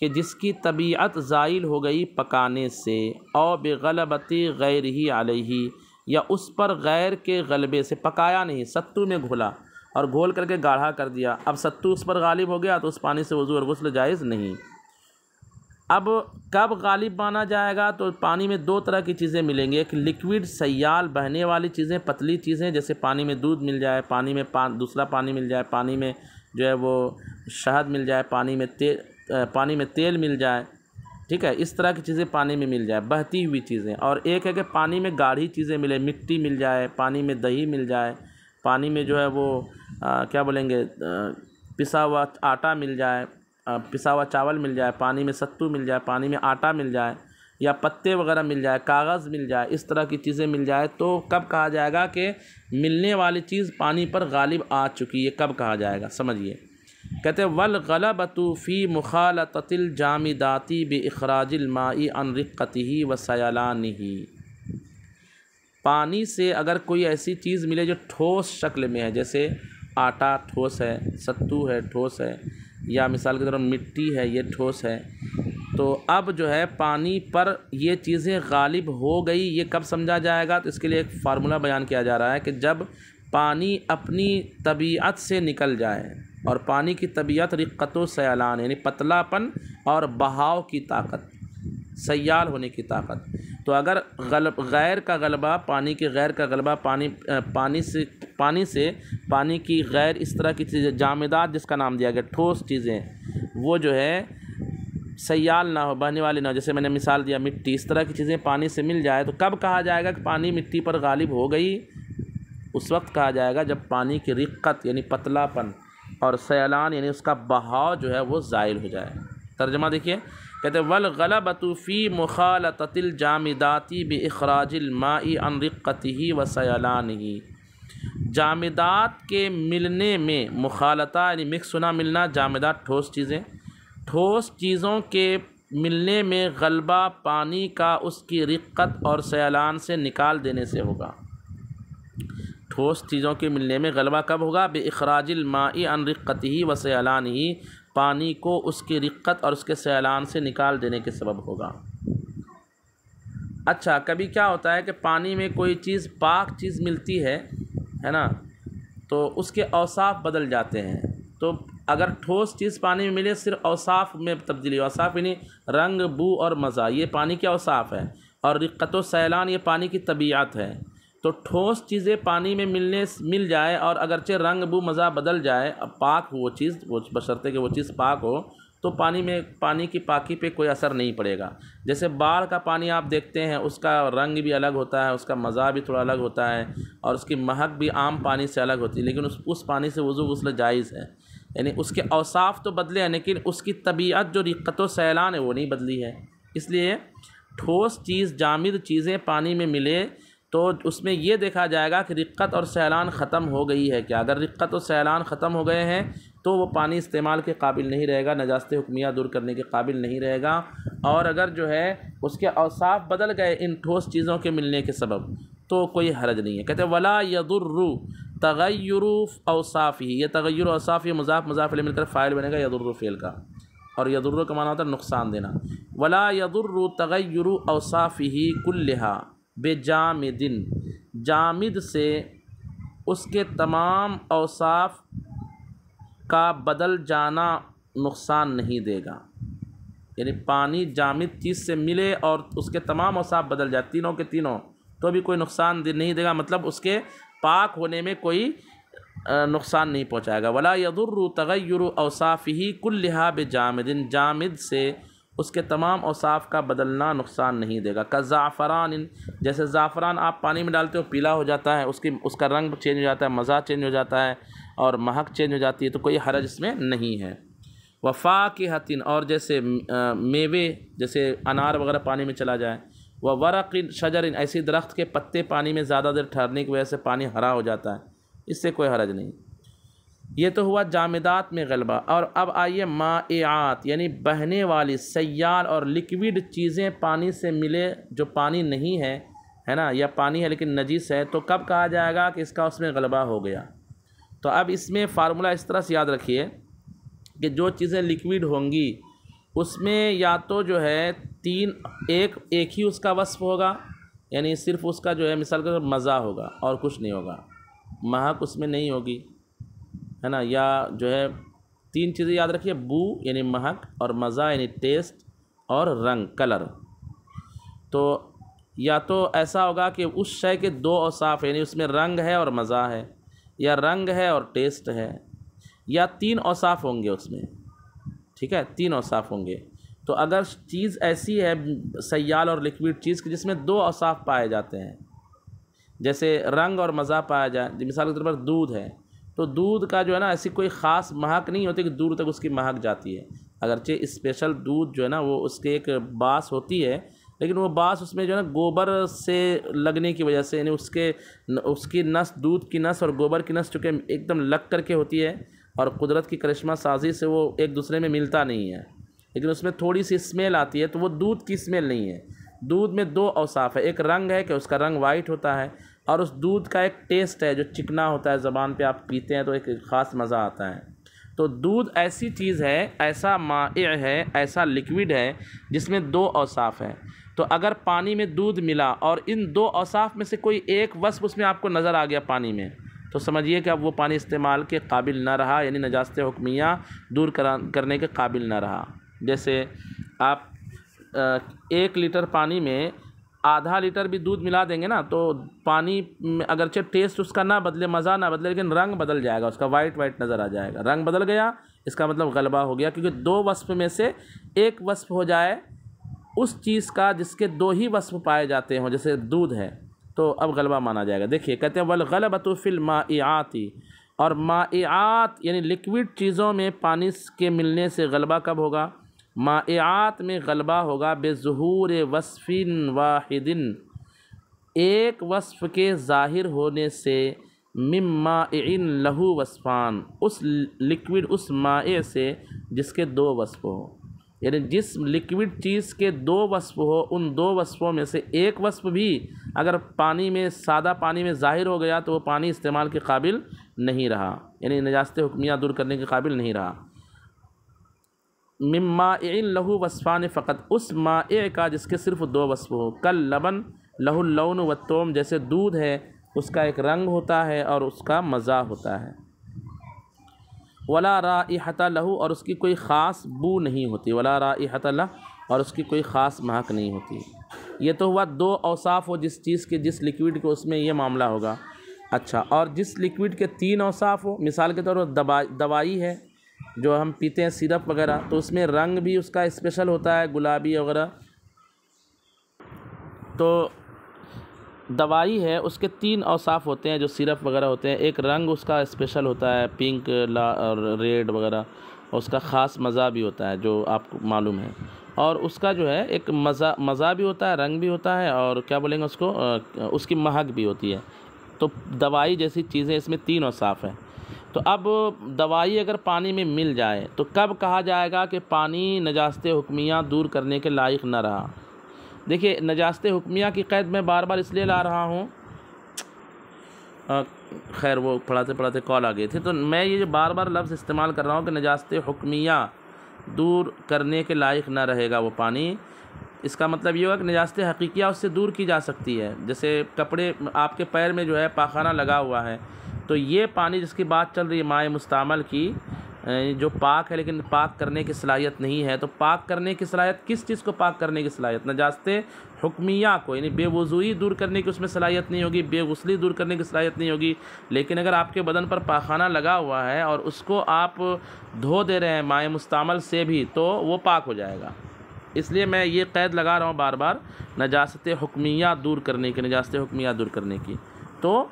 کہ جس کی طبیعت زائل ہو گئی پکانے سے، او بغلبۃ غیرہ علیہ، یا اس پر غیر کے غلبے سے، پکایا نہیں، ستو میں گھولا اور گھول کر کے گاڑھا کر دیا، اب ستو اس پر غالب ہو گیا تو اس پانی سے وضو اور غسل جائز نہیں۔ اب کب غالب مانا جائے گا؟ تو پانی میں دو طرح کی چیزیں ملیں گی، ایک لکوڈ سیال بہنے والی چیزیں، پتلی چیزیں، جیسے پانی میں دودھ مل جائے، پانی میں دوسرا پانی مل جائے، پانی میں جو ہے وہ شہد مل جائے، پانی میں تیل مل جائے، ٹھیک ہے، اس طرح کی چیزیں پانی میں مل جائے، بہتی ہوئی چیزیں۔ اور ایک ہے کہ پانی میں گاڑھی چیزیں ملے، مٹی مل جائے، پانی میں دہی مل جائے، پانی میں جو ہے وہ کیا بولیں گے، پسا ہوا آٹا مل جائے، پسا ہوا چاول مل جائے، پانی میں ستو مل جائے، پانی میں آٹا مل جائے، یا پتے وغیرہ مل جائے، کاغذ مل جائے، اس طرح کی چیزیں مل جائے، تو کب کہا جائے گا کہ ملنے والی چیز پانی پر غالب آ چکی ہے؟ کب کہا جائے گا؟ سمجھیے، کہتے ہیں والغلبۃ فی مخالطۃ الجامدات باخراج الماء عن رقتہ وسیلانہ، پانی سے اگر کوئی ایسی چیز ملے جو ٹھوس شکل میں ہے، جیسے آٹا ٹھوس ہے، ستو ہے ٹھوس ہے، یا مثال کے طور پر مٹی ہے یہ ٹھوس ہے، تو اب جو ہے پانی پر یہ چیزیں غالب ہو گئی، یہ کب سمجھا جائے گا؟ تو اس کے لیے ایک فارمولہ بیان کیا جا رہا ہے کہ جب پانی اپنی طبیعت سے نکل جائے، اور پانی کی طبیعت رقت و سیلان یعنی پتلا پن اور بہاؤ کی طاقت، سیال ہونے کی طاقت، تو اگر غیر کا غلبہ، پانی کے غیر کا غلبہ پانی کی غیر اس طرح کی چیزیں، جامدات جس کا نام دیا گیا، ٹھوس چیزیں، وہ جو ہے سیال نہ ہو، بہنے والی نہ ہو، جیسے میں نے مثال دیا مٹی، اس طرح کی چیزیں پانی سے مل جائے، تو کب کہا جائے گا کہ پانی مٹی پر غالب ہو گئی؟ اس وقت کہا جائے گا جب پانی کی رقت یعنی پتلا پن اور سیلان یعنی اس کا بہاؤ جو ہے وہ زائل ہو جائے۔ ترجمہ دیکھیے، کہتے ہیں والغلبۃ فی مخالطۃ الجامدات باخراج الماء عن رقتہ وسیلانہ، جامدات کے ملنے میں، مخالطہ یعنی مکس ہونا، ملنا، جامدات ٹھوس چیزیں، ٹھوس چیزوں کے ملنے میں غلبہ پانی کا اس کی رقت اور سیلان سے نکال دینے سے ہوگا۔ ٹھوس چیزوں کے ملنے میں غلبہ کب ہوگا؟ باخراج الماء عن رقتہ وسیلانہ، پانی کو اس کی رقت اور اس کے سیلان سے نکال دینے کے سبب ہوگا۔ اچھا، کبھی کیا ہوتا ہے کہ پانی میں کوئی چیز، پاک چیز ملتی ہے نا، تو اس کے اوصاف بدل جاتے ہیں، تو اگر ٹھوس چیز پانی میں ملے، صرف اوصاف میں تبدیلی، اوصاف یعنی رنگ، بو اور مزہ، یہ پانی کے اوصاف ہے، اور رقت و سیلان یہ پانی کی طبیعت ہے، تو ٹھوس چیزیں پانی میں مل جائے اور اگرچہ رنگ، بو، مزہ بدل جائے، پاک ہو وہ چیز، بشرطے کہ وہ چیز پاک ہو، تو پانی کی پاکی پہ کوئی اثر نہیں پڑے گا۔ جیسے باڑھ کا پانی آپ دیکھتے ہیں، اس کا رنگ بھی الگ ہوتا ہے، اس کا مزہ بھی تھوڑا الگ ہوتا ہے، اور اس کی مہک بھی عام پانی سے الگ ہوتی ہے، لیکن اس پانی سے وضو غسل جائز ہے، یعنی اس کے اوصاف تو بدلے ہیں لیکن اس کی طبیعت جو رقت و سیلان ہے وہ نہیں بدلی ہے۔ اس لیے ٹھوس چیز، جامد چیزیں پانی میں ملے تو اس میں یہ دیکھا جائے گا کہ رقت اور سیلان ختم ہو گئی ہے کیا۔ اگر رقت و سیلان ختم ہو گئے ہیں تو وہ پانی استعمال کے قابل نہیں رہے گا، نجاست حکمیہ دور کرنے کے قابل نہیں رہے گا، اور اگر جو ہے اس کے اوصاف بدل گئے ان ٹھوس چیزوں کے ملنے کے سبب تو کوئی حرج نہیں ہے۔ کہتے ہیں ولا یضر تغیر اوصافہ، یہ تغیر اوصاف، یہ مضاف مضاف الیہ مل کر فاعل بنے گا یضر فعل کا، اور یضر کا معنی ہوتا ہے نقصان دینا۔ ولا یضر تغیر اوصافہ کلھا بجامد، جامد سے اس کے تمام اوصاف کا بدل جانا نقصان نہیں دے گا، یعنی پانی جامد چیز سے ملے اور اس کے تمام اوصاف بدل جائے، تینوں کے تینوں، تو بھی کوئی نقصان نہیں دے گا، مطلب اس کے پاک ہونے میں کوئی نقصان نہیں پہنچائے گا۔ ولا یضر تغیر اوصافہ کلھا بجامد، جامد سے اس کے تمام اوصاف کا بدلنا نقصان نہیں دے گا۔ کزعفران، جیسے زعفران آپ پانی میں ڈالتے ہو پیلا ہو جاتا ہے، اس کا رنگ چینج ہو جاتا ہے، مزہ چینج ہو جاتا ہے اور مہک چینج ہو جاتی ہے، تو کوئی حرج اس میں نہیں ہے۔ وفاکہۃ، اور جیسے میوے، جیسے انار وغیرہ پانی میں چلا جائے، وورق شجر، ایسی درخت کے پتے پانی میں زیادہ دیر ٹھہرنے کی وجہ سے پانی ہرا ہو جاتا ہے، اس سے کوئی حرج نہیں۔ یہ تو ہوا جامدات میں غلبہ، اور اب آئیے مائعات، یعنی بہنے والی سیال اور لکوڈ چیزیں پانی سے ملے جو پانی نہیں ہے نا، یا پانی ہے لیکن نجس ہے، تو کب کہا جائے گا کہ اس کا اس میں غلبہ ہو گیا؟ تو اب اس میں فارمولہ اس طرح سے یاد رکھیے کہ جو چیزیں لکوڈ ہوں گی اس میں یا تو جو ہے ایک ہی اس کا وصف ہوگا، یعنی صرف اس کا جو ہے مثال کے طور پر مزہ ہوگا اور کچھ نہیں ہوگا، مہک اس میں نہیں ہوگی، ہے نا، یا جو ہے 3 چیزیں یاد رکھیے، بو یعنی مہک، اور مزہ یعنی ٹیسٹ، اور رنگ کلر۔ تو یا تو ایسا ہوگا کہ اس شے کے 2 اوصاف، یعنی اس میں رنگ ہے اور مزہ ہے، یا رنگ ہے اور ٹیسٹ ہے، یا 3 اوصاف ہوں گے اس میں، ٹھیک ہے، 3 اوصاف ہوں گے۔ تو اگر چیز ایسی ہے سیال اور لکوڈ چیز کہ جس میں 2 اوصاف پائے جاتے ہیں، جیسے رنگ اور مزہ پایا جائے، مثال کے طور پر دودھ ہے، تو دودھ کا جو ہے نا ایسی کوئی خاص مہک نہیں ہوتی کہ دور تک اس کی مہک جاتی ہے، اگرچہ اسپیشل دودھ جو ہے نا وہ اس کے ایک باس ہوتی ہے، لیکن وہ باس اس میں جو ہے نا گوبر سے لگنے کی وجہ سے، یعنی اس کی نس، دودھ کی نس اور گوبر کی نس چونکہ ایک دم لگ کر کے ہوتی ہے، اور قدرت کی کرشمہ سازی سے وہ ایک دوسرے میں ملتا نہیں ہے، لیکن اس میں تھوڑی سی اسمیل آتی ہے، تو وہ دودھ کی اسمیل نہیں ہے۔ دودھ میں 2 اوصاف ہے، ایک رنگ ہے کہ اس کا رنگ وائٹ ہوتا ہے، اور اس دودھ کا ایک ٹیسٹ ہے جو چکنا ہوتا ہے، زبان پہ آپ پیتے ہیں تو ایک خاص مزہ آتا ہے۔ تو دودھ ایسی چیز ہے، ایسا مائع ہے، ایسا لکوڈ ہے جس میں 2 اوصاف ہیں۔ تو اگر پانی میں دودھ ملا اور ان 2 اوصاف میں سے کوئی ایک وصف اس میں آپ کو نظر آ گیا پانی میں، تو سمجھیے کہ اب وہ پانی استعمال کے قابل نہ رہا، یعنی نجاست حکمیہ دور کرنے کے قابل نہ رہا۔ جیسے آپ 1 لیٹر پانی میں آدھا لیٹر بھی دودھ ملا دیں گے نا، تو پانی میں اگرچہ ٹیسٹ اس کا نہ بدلے، مزہ نہ بدلے، لیکن رنگ بدل جائے گا، اس کا وائٹ نظر آ جائے گا۔ رنگ بدل گیا، اس کا مطلب غلبہ ہو گیا، کیونکہ 2 وصف میں سے ایک وصف ہو جائے اس چیز کا جس کے 2 ہی وصف پائے جاتے ہوں، جیسے دودھ ہے، تو اب غلبہ مانا جائے گا۔ دیکھیے کہتے ہیں والغلبۃ فی المائعات، اور مائعات یعنی لکوڈ چیزوں میں پانی کے ملنے سے غلبہ کب ہوگا؟ مائعات میں غلبہ ہوگا بظہور وصف واحد، ایک وصف کے ظاہر ہونے سے، من مائع لہ وصفان، اس لکوڈ اس مائع سے جس کے 2 وصف ہو، یعنی جس لکوڈ چیز کے 2 وصف ہو، ان 2 وصفوں میں سے ایک وصف بھی اگر پانی میں، سادہ پانی میں ظاہر ہو گیا تو وہ پانی استعمال کے قابل نہیں رہا، یعنی نجاست حکمیہ دور کرنے کے قابل نہیں رہا۔ من مائع لہ وصفان فقط، اس مائع کا جس کے صرف 2 وصف ہو، کل لبن لہ اللون والطعم، جیسے دودھ ہے اس کا ایک رنگ ہوتا ہے اور اس کا مزہ ہوتا ہے، ولا رائحۃ لہ، اور اس کی کوئی خاص بو نہیں ہوتی، ولا رائحۃ لہ، اور اس کی کوئی خاص مہک نہیں ہوتی۔ یہ تو ہوا 2 اوصاف ہو جس چیز کے، جس لکوڈ کے، اس میں یہ معاملہ ہوگا۔ اچھا، اور جس لکوڈ کے 3 اوصاف ہو، مثال کے طور پر دوائی ہے جو ہم پیتے ہیں، سیرپ وغیرہ، تو اس میں رنگ بھی اس کا اسپیشل ہوتا ہے، گلابی وغیرہ، تو دوائی ہے اس کے 3 اوصاف ہوتے ہیں جو سیرپ وغیرہ ہوتے ہیں، ایک رنگ اس کا اسپیشل ہوتا ہے، پنک اور ریڈ وغیرہ، اور اس کا خاص مزہ بھی ہوتا ہے جو آپ کو معلوم ہے، اور اس کا جو ہے ایک مزہ بھی ہوتا ہے، رنگ بھی ہوتا ہے، اور کیا بولیں گے اس کو، اس کی مہک بھی ہوتی ہے۔ تو دوائی جیسی چیزیں اس میں 3 اوصاف ہیں۔ تو اب دوائی اگر پانی میں مل جائے تو کب کہا جائے گا کہ پانی نجاست حکمیہ دور کرنے کے لائق نہ رہا؟ دیکھیے نجاست حکمیہ کی قید میں بار بار اس لیے لا رہا ہوں، خیر وہ پڑھاتے کال آ گئے تھے، تو میں یہ جو بار بار لفظ استعمال کر رہا ہوں کہ نجاست حکمیہ دور کرنے کے لائق نہ رہے گا وہ پانی، اس کا مطلب یہ ہوگا کہ نجاست حقیقیہ اس سے دور کی جا سکتی ہے۔ جیسے کپڑے، آپ کے پیر میں جو ہے پاخانہ لگا ہوا ہے، تو یہ پانی جس کی بات چل رہی ہے مائع مستعمل کی، جو پاک ہے لیکن پاک کرنے کی صلاحیت نہیں ہے، تو پاک کرنے کی صلاحیت، کس چیز کو پاک کرنے کی صلاحیت؟ نجاست حکمیہ کو، یعنی بے وضوئی دور کرنے کی اس میں صلاحیت نہیں ہوگی، بے غسلی دور کرنے کی صلاحیت نہیں ہوگی، لیکن اگر آپ کے بدن پر پاخانہ لگا ہوا ہے اور اس کو آپ دھو دے رہے ہیں مائع مستعمل سے بھی، تو وہ پاک ہو جائے گا۔ اس لیے میں یہ قید لگا رہا ہوں بار بار، نجاست حکمیہ دور کرنے کی، نجاست حکمیہ دور کرنے کی۔ تو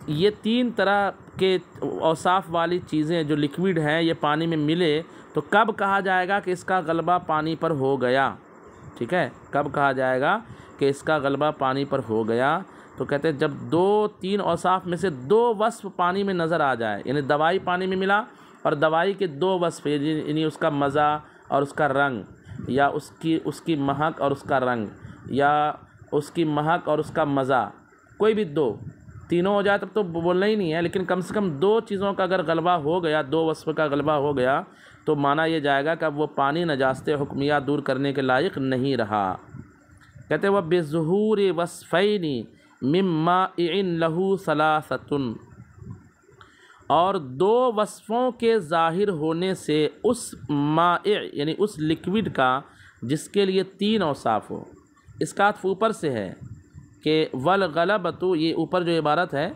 یہ 3 طرح کے اوصاف والی چیزیں جو لکوڈ ہیں، یہ پانی میں ملے تو کب کہا جائے گا کہ اس کا غلبہ پانی پر ہو گیا؟ ٹھیک ہے، کب کہا جائے گا کہ اس کا غلبہ پانی پر ہو گیا؟ تو کہتے ہیں جب 2-3 اوصاف میں سے 2 وصف پانی میں نظر آ جائے، یعنی دوائی پانی میں ملا اور دوائی کے 2 وصف، یعنی اس کا مزہ اور اس کا رنگ، یا اس کی مہک اور اس کا رنگ، یا اس کی مہک اور اس کا مزہ، کوئی بھی 2، تینوں ہو جائے تب تو بولنا ہی نہیں ہے، لیکن کم سے کم 2 چیزوں کا اگر غلبہ ہو گیا، 2 وصف کا غلبہ ہو گیا، تو مانا یہ جائے گا کہ اب وہ پانی نجاست حکمیہ دور کرنے کے لائق نہیں رہا۔ کہتے وہ بظہور وصفین من مائع لہ ثلاثۃ، اور دو وصفوں کے ظاہر ہونے سے اس مائع یعنی اس لکوڈ کا جس کے لیے تین اوصاف ہو۔ اس کا عطف اوپر سے ہے کہ والغلبۃ، یہ اوپر جو عبارت ہے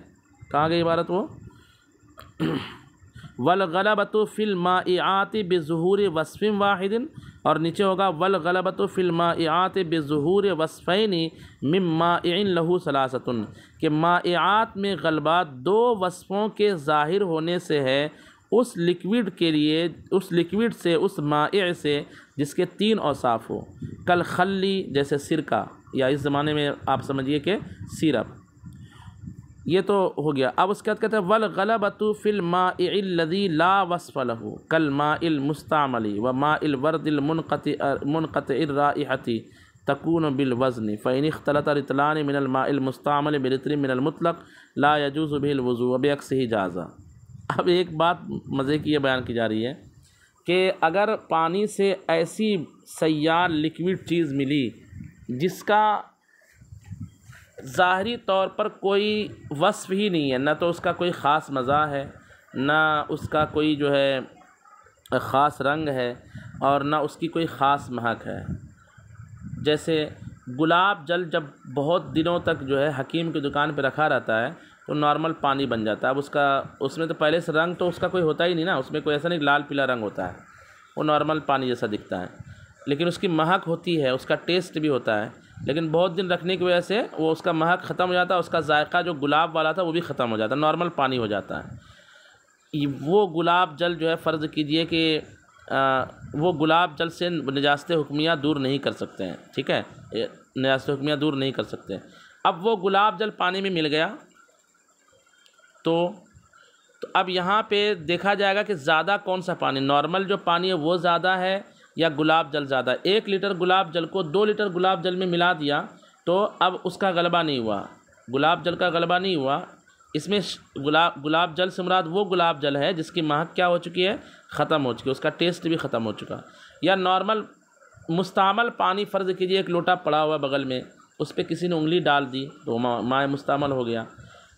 کہاں گئی عبارت وہ والغلبۃ فی المائعات بظہور وصف واحد، اور نیچے ہوگا والغلبۃ فی المائعات بظہور وصفین من مائع لہ ثلاثۃ، کہ مائعات میں غلبہ دو وصفوں کے ظاہر ہونے سے ہے اس لکوڈ کے لیے، اس لکوڈ سے، اس مائع سے جس کے تین اوصاف ہو، کل خلی جیسے سرکہ، یا اس زمانے میں آپ سمجھیے کہ سیرپ۔ یہ تو ہو گیا۔ اب اس کے بعد کہتے ہیں والغلبۃ فی المائع الذی لا وصف لہ کالماء المستعمل وماء الورد منقطع الرائحۃ تکون بالوزن فإن اختلط رطلان من الماء المستعمل برطل من المطلق لا يجوز به الوضوء وبعکسہ جاز۔ اب ایک بات مزے کی یہ بیان کی جا رہی ہے کہ اگر پانی سے ایسی سیال لکوڈ چیز ملی جس کا ظاہری طور پر کوئی وصف ہی نہیں ہے، نہ تو اس کا کوئی خاص مزہ ہے، نہ اس کا کوئی جو ہے خاص رنگ ہے، اور نہ اس کی کوئی خاص مہک ہے، جیسے گلاب جل جب بہت دنوں تک جو ہے حکیم کی دکان پہ رکھا رہتا ہے تو نارمل پانی بن جاتا ہے۔ اب اس میں تو پہلے سے رنگ تو اس کا کوئی ہوتا ہی نہیں نا، اس میں کوئی ایسا نہیں لال پیلا رنگ ہوتا ہے، وہ نارمل پانی جیسا دکھتا ہے، لیکن اس کی مہک ہوتی ہے، اس کا ٹیسٹ بھی ہوتا ہے، لیکن بہت دن رکھنے کی وجہ سے وہ اس کا مہک ختم ہو جاتا ہے، اس کا ذائقہ جو گلاب والا تھا وہ بھی ختم ہو جاتا ہے، نارمل پانی ہو جاتا ہے۔ وہ گلاب جل جو ہے فرض کیجئے کہ وہ گلاب جل سے نجاست حکمیہ دور نہیں کر سکتے ہیں، ٹھیک ہے، نجاست حکمیہ دور نہیں کر سکتے۔ اب وہ گلاب جل پانی میں مل گیا تو اب یہاں پہ دیکھا جائے گا کہ زیادہ کون سا پانی، نارمل جو پانی ہے وہ زیادہ ہے یا گلاب جل زیادہ۔ 1 لیٹر گلاب جل کو 2 لیٹر گلاب جل میں ملا دیا تو اب اس کا غلبہ نہیں ہوا، گلاب جل کا غلبہ نہیں ہوا۔ اس میں گلاب جل سے مراد وہ گلاب جل ہے جس کی مہک کیا ہو چکی ہے، ختم ہو چکی ہے، اس کا ٹیسٹ بھی ختم ہو چکا۔ یا نارمل مستعمل پانی فرض کیجئے ایک لوٹا پڑا ہوا بغل میں، اس پہ کسی نے انگلی ڈال دی تو مائع مستعمل ہو گیا۔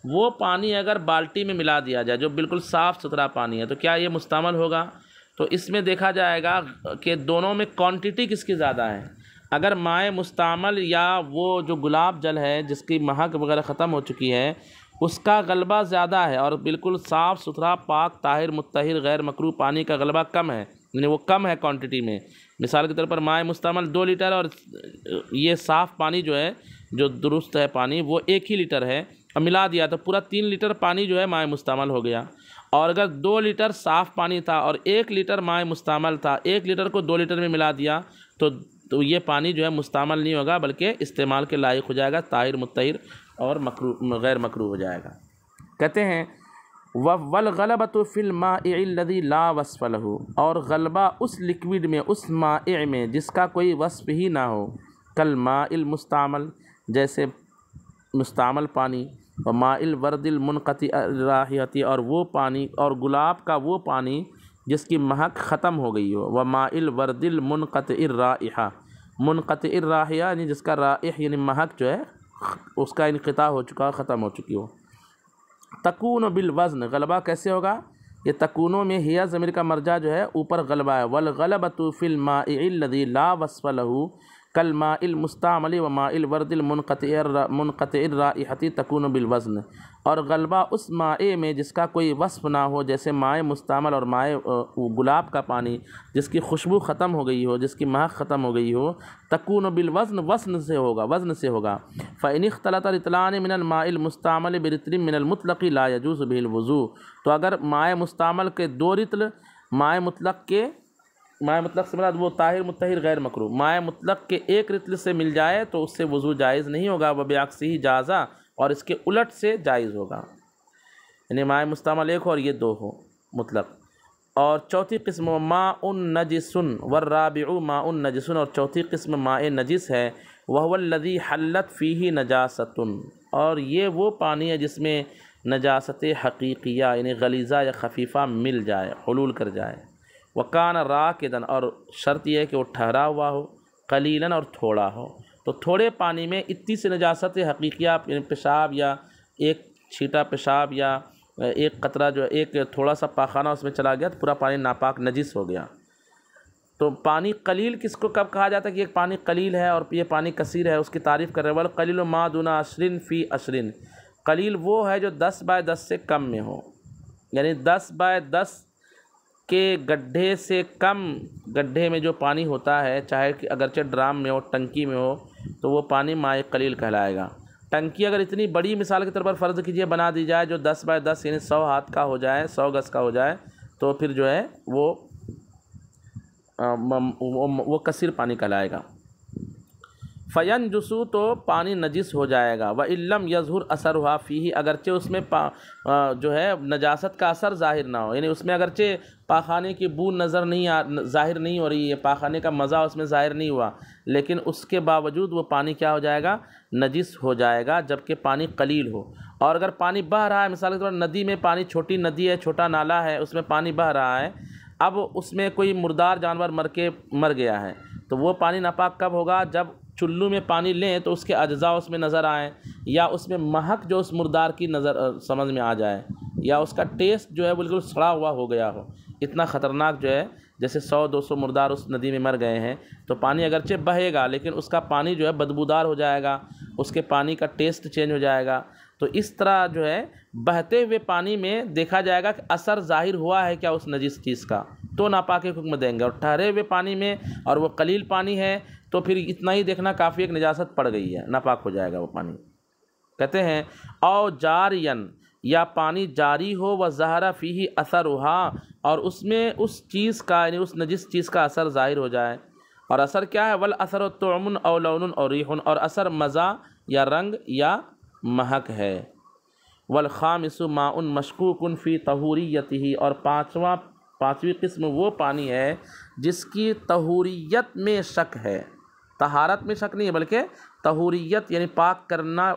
وہ پانی اگر بالٹی میں ملا دیا جائے جو بالکل صاف ستھرا پانی ہے تو کیا یہ مستعمل ہوگا؟ تو اس میں دیکھا جائے گا کہ دونوں میں کوانٹٹی کس کی زیادہ ہے۔ اگر مائع مستعمل یا وہ جو گلاب جل ہے جس کی مہک وغیرہ ختم ہو چکی ہے اس کا غلبہ زیادہ ہے اور بالکل صاف ستھرا پاک طاہر مطہر غیر مکروہ پانی کا غلبہ کم ہے، یعنی وہ کم ہے کوانٹٹی میں، مثال کے طور پر مائع مستعمل 2 لیٹر اور یہ صاف پانی جو ہے جو درست ہے پانی وہ 1 ہی لیٹر ہے، اور ملا دیا تو پورا 3 لیٹر پانی جو ہے مائع مستعمل ہو گیا۔ اور اگر 2 لیٹر صاف پانی تھا اور 1 لیٹر مائع مستعمل تھا، 1 لیٹر کو 2 لیٹر میں ملا دیا تو یہ پانی جو ہے مستعمل نہیں ہوگا بلکہ استعمال کے لائق ہو جائے گا، طاہر مطہر اور غیر مکروہ ہو جائے گا۔ کہتے ہیں والغلبۃ فی المائع الذی لا وصف لہ، اور غلبہ اس لکوڈ میں، اس مائع میں جس کا کوئی وصف ہی نہ ہو، کالماء المستعمل جیسے مستعمل پانی، وماء الورد المنقطع الرائحۃ اور وہ پانی، اور گلاب کا وہ پانی جس کی مہک ختم ہو گئی ہو، وماء الورد المنقطع الرائحہ، منقطع الرائحہ یعنی جس کا رائح یعنی مہک جو ہے اس کا انقطاع ہو چکا، ختم ہو چکی ہو۔ تکون بالوزن، غلبہ کیسے ہوگا؟ یہ تکونوں میں ہیا ضمیر کا مرجع جو ہے اوپر غلبہ ہے، والغلبۃ فی المائع الذی لا وصف لہ کالماء المستعمل وماء الورد منقطع الرائحۃ تکون بالوزن، اور غلبہ اس مائع میں جس کا کوئی وصف نہ ہو جیسے مائع مستعمل اور مائع گلاب کا پانی جس کی خوشبو ختم ہو گئی ہو، جس کی مہک ختم ہو گئی ہو، تکون بالوزن، وزن سے ہوگا۔ فإن اختلط رطلان من الماء المستعمل برطل من المطلق لا يجوز به الوضوء، تو اگر مائع مستعمل کے 2 رطل مائع مطلق سے مراد وہ طاہر مطہر غیر مکروہ، مائع مطلق کے 1 رطل سے مل جائے تو اس سے وضو جائز نہیں ہوگا، وبعکسہ جازا، اور اس کے الٹ سے جائز ہوگا، یعنی مائع مستعمل 1 ہو اور یہ 2 ہو مطلق۔ اور چوتھی قسم ماء نجس والرابع ماء نجس، اور چوتھی قسم ماء نجس ہے، وهو الذی حلت فیہ نجاست، اور یہ وہ پانی ہے جس میں نجاست حقیقیہ یعنی غلیظہ یا خفیفہ مل جائے، حلول کر جائے، وکان راکدن، اور شرط یہ ہے کہ وہ ٹھہرا ہوا ہو، قلیلاً اور تھوڑا ہو۔ تو تھوڑے پانی میں اتنی سی نجاست حقیقیہ یعنی پیشاب یا ایک چھیٹا پیشاب یا ایک قطرہ جو ایک تھوڑا سا پاخانہ اس میں چلا گیا تو پورا پانی ناپاک نجس ہو گیا۔ تو پانی قلیل کس کو کب کہا جاتا ہے کہ ایک پانی قلیل ہے اور یہ پانی کثیر ہے؟ اس کی تعریف کر رہے ہیں والقلیل ما دون 20 فی 20۔ قلیل وہ ہے جو 10/10 سے کم میں ہو، یعنی 10/10 کے گڈھے سے کم گڈھے میں جو پانی ہوتا ہے، چاہے کہ اگرچہ ڈرام میں ہو، ٹنکی میں ہو، تو وہ پانی مائع قلیل کہلائے گا۔ ٹنکی اگر اتنی بڑی مثال کے طور پر فرض کیجئے بنا دی جائے جو 10/10 یعنی 100 ہاتھ کا ہو جائے، 100 گز کا ہو جائے، تو پھر جو ہے وہ کثیر پانی کہلائے گا۔ فینجسو، تو پانی نجس ہو جائے گا۔ وَإِن لَّمْ يَظْهُرْ أَثَرُهَا فِيهِ، اگرچہ اس میں جو ہے نجاست کا اثر ظاہر نہ ہو، یعنی اس میں اگرچہ پاخانے کی بو ظاہر نہیں ہو رہی ہے، پاخانے کا مزہ اس میں ظاہر نہیں ہوا، لیکن اس کے باوجود وہ پانی کیا ہو جائے گا؟ نجس ہو جائے گا، جبکہ پانی قلیل ہو۔ اور اگر پانی بہہ رہا ہے، مثال کے طور پر ندی میں پانی، چھوٹی ندی ہے، چھوٹا نالا ہے، اس میں پانی بہہ رہا ہے، اب اس میں کوئی مردار جانور مر گیا ہے، تو وہ پانی ناپاک کب ہوگا؟ جب چلو میں پانی لیں تو اس کے اجزاء اس میں نظر آئیں، یا اس میں مہک جو اس مردار کی سمجھ میں آ جائے، یا اس کا ٹیسٹ جو ہے بالکل سڑا ہوا ہو گیا ہو۔ اتنا خطرناک جو ہے، جیسے 100-200 مردار اس ندی میں مر گئے ہیں، تو پانی اگرچہ بہے گا لیکن اس کا پانی جو ہے بدبودار ہو جائے گا، اس کے پانی کا ٹیسٹ چینج ہو جائے گا۔ تو اس طرح جو ہے بہتے ہوئے پانی میں دیکھا جائے گا کہ اثر ظاہر ہوا ہے کیا اس نجس چیز کا، تو ناپاکی حکم دیں گے۔ اور ٹھہرے ہوئے پانی میں اور وہ قلیل پانی ہے تو پھر اتنا ہی دیکھنا کافی، ایک نجاست پڑ گئی ہے، ناپاک ہو جائے گا وہ پانی۔ کہتے ہیں او جارین، یا پانی جاری ہو، وظہر فیہ اثرھا، اور اس میں اس چیز کا یعنی اس نجس چیز کا اثر ظاہر ہو جائے۔ اور اثر کیا ہے؟ والاثر طعم او لون او ریح، اور اثر مزہ یا رنگ یا مہک ہے۔ والخامس ماء مشکوک فی طہوریتہ، اور پانچویں قسم وہ پانی ہے جس کی طہوریت میں شک ہے، طہارت میں شک نہیں ہے بلکہ طہوریت یعنی پاک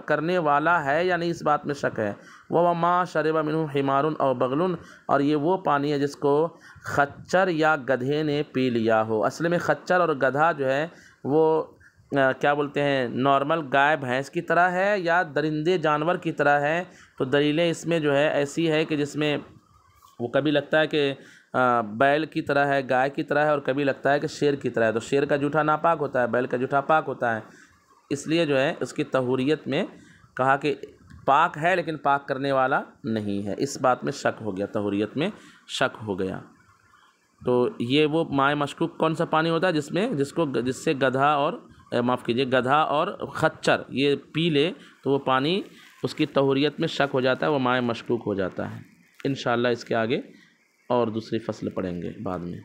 کرنے والا ہے یا نہیں، اس بات میں شک ہے۔ وہ ما شرب منہ حمار او بغل، اور یہ وہ پانی ہے جس کو خچر یا گدھے نے پی لیا ہو۔ اصل میں خچر اور گدھا جو ہے وہ کیا بولتے ہیں، نارمل گائے بھینس کی طرح ہے یا درندے جانور کی طرح ہے؟ تو دلیلیں اس میں جو ہے ایسی ہے کہ جس میں وہ کبھی لگتا ہے کہ بیل کی طرح ہے، گائے کی طرح ہے، اور کبھی لگتا ہے کہ شیر کی طرح ہے۔ تو شیر کا جوٹھا ناپاک ہوتا ہے، بیل کا جوٹھا پاک ہوتا ہے، اس لیے جو ہے اس کی طہوریت میں کہا کہ پاک ہے لیکن پاک کرنے والا نہیں ہے، اس بات میں شک ہو گیا، طہوریت میں شک ہو گیا۔ تو یہ وہ مائع مشکوک کون سا پانی ہوتا ہے جس سے گدھا اور خچر یہ پی لے تو وہ پانی اس کی طہوریت میں شک ہو جاتا ہے، وہ مائع مشکوک ہو جاتا ہے۔ انشاءاللہ اس کے آگے اور دوسری فصل پڑھیں گے بعد میں۔